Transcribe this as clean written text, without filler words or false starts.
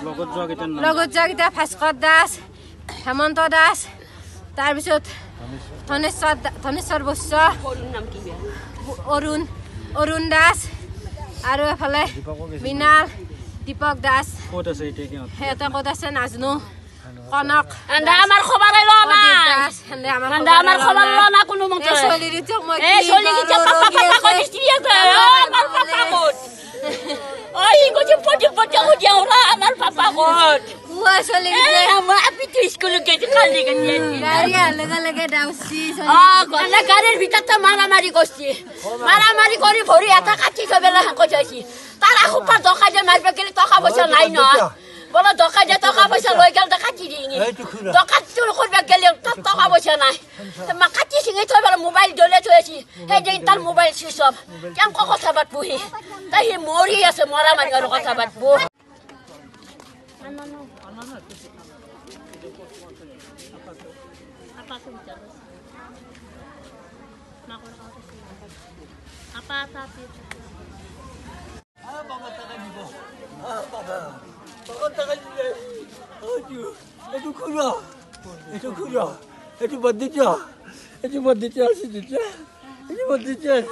লগত যোৱাকেইটা ভাস্কৰ দাস হেমন্ত দাস তাৰপিছত ধনেশ্বৰ বৈশ্য অৰুণ দাস আৰু এফালে মৃণাল দীপক দাস সিহঁতে ক'ত আছে নাজনো কনক আমাৰ খবৰ গাড়ীৰ ভিতৰতে মাৰামাৰি কৰিছে মাৰামাৰি কৰি ভৰি এটা কাটি থৈ পেলাই কৈছে তাৰ সোপা টকা যে মাৰিব গেলে টকা পইচা নাই নহয় বলো টকা যে টকা পইচা লৈ গেল কাটি দিঙি টকা চুৰ কৰিব গেলে তাত টকা পইচা নাই কাটি চিঙি থৈ পেলাই মোবাইল জ্বলাই থৈ আছি সেইদিন তাৰ মোবাইল চুইচ অফ কেনেকৈ কথা পাতবহি তাই সি মৰি আছে মাৰামাৰি আৰু কথা পাতব itu berdicah.